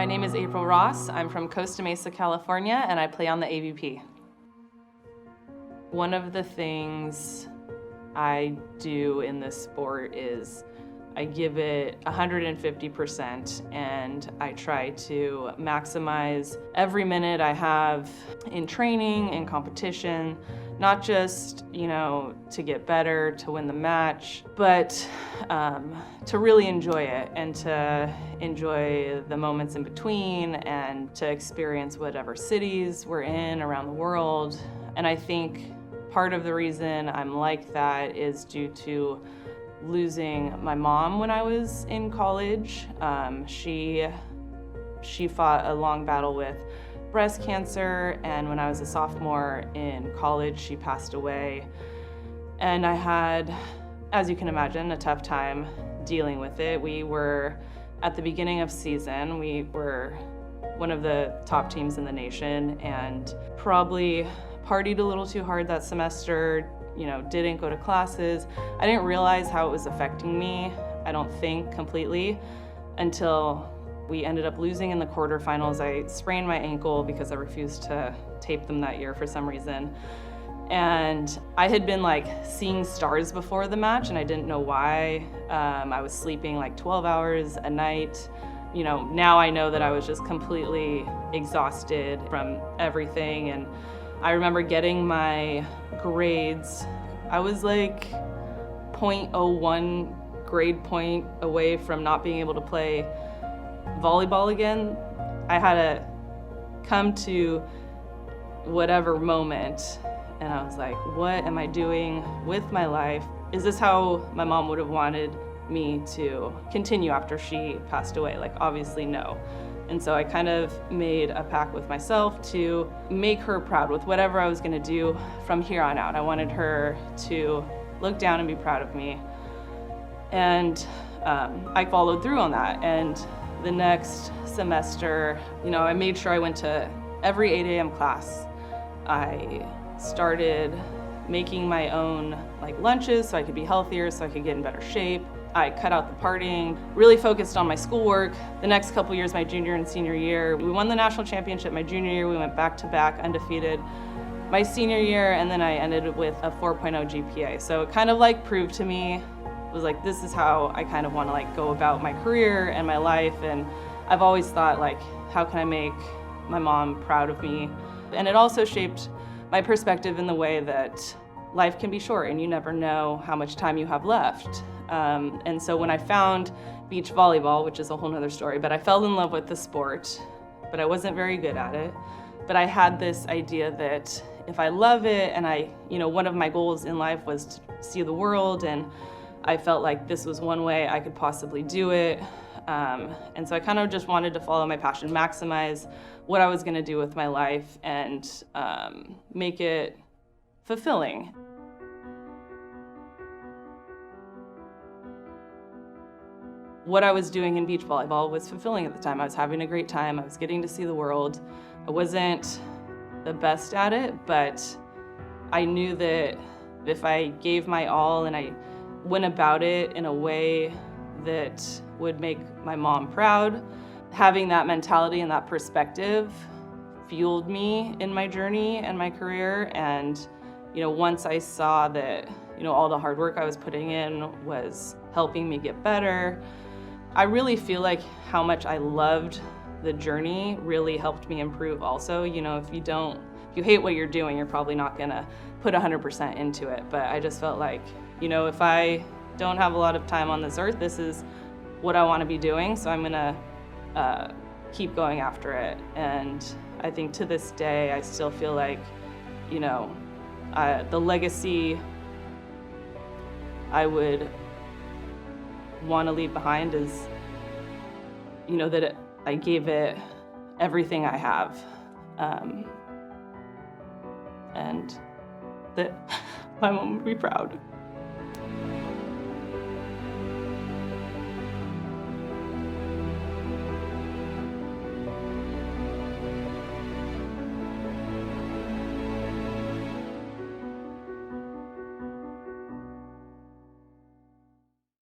My name is April Ross. I'm from Costa Mesa, California, and I play on the AVP. One of the things I do in this sport is I give it 150%, and I try to maximize every minute I have in training, in competition, not just, to get better, to win the match, but to really enjoy it and to enjoy the moments in between and to experience whatever cities we're in around the world. And I think part of the reason I'm like that is due to losing my mom when I was in college. She fought a long battle with breast cancer, and when I was a sophomore in college, she passed away. And I had, as you can imagine, a tough time dealing with it. We were, at the beginning of season, we were one of the top teams in the nation and probably partied a little too hard that semester, didn't go to classes. I didn't realize how it was affecting me, I don't think, completely, until we ended up losing in the quarterfinals. I sprained my ankle because I refused to tape them that year for some reason. And I had been seeing stars before the match, and I didn't know why. I was sleeping 12 hours a night. Now I know that I was just completely exhausted from everything. And I remember getting my grades. I was 0.01 grade point away from not being able to play volleyball again. I had to come to whatever moment, and I was like, what am I doing with my life? Is this how my mom would have wanted me to continue after she passed away? Obviously no. And so I kind of made a pact with myself to make her proud with whatever I was going to do from here on out. I wanted her to look down and be proud of me. And I followed through on that. And the next semester, I made sure I went to every 8 a.m. class. I started making my own lunches so I could be healthier, so I could get in better shape. I cut out the partying, really focused on my schoolwork. The next couple years, my junior and senior year, we won the national championship. My junior year, we went back-to-back undefeated. My senior year, and then I ended with a 4.0 GPA. So it kind of proved to me, it was this is how I kind of want to go about my career and my life. And I've always thought how can I make my mom proud of me? And it also shaped my perspective in the way that life can be short and you never know how much time you have left. And so when I found beach volleyball, which is a whole nother story, but I fell in love with the sport, but I wasn't very good at it. But I had this idea that if I love it, and one of my goals in life was to see the world, and I felt like this was one way I could possibly do it. And so I kind of just wanted to follow my passion, maximize what I was going to do with my life, and make it fulfilling. What I was doing in beach volleyball was fulfilling at the time. I was having a great time. I was getting to see the world. I wasn't the best at it, but I knew that if I gave my all and I went about it in a way that would make my mom proud, having that mentality and that perspective fueled me in my journey and my career. And once I saw that all the hard work I was putting in was helping me get better, I really feel like how much I loved the journey really helped me improve also. If you hate what you're doing, you're probably not gonna put 100% into it. But I just felt like, if I don't have a lot of time on this earth, this is what I wanna be doing, so I'm gonna keep going after it. And I think to this day, I still feel like, the legacy I would want to leave behind is, that I gave it everything I have, and that my mom would be proud.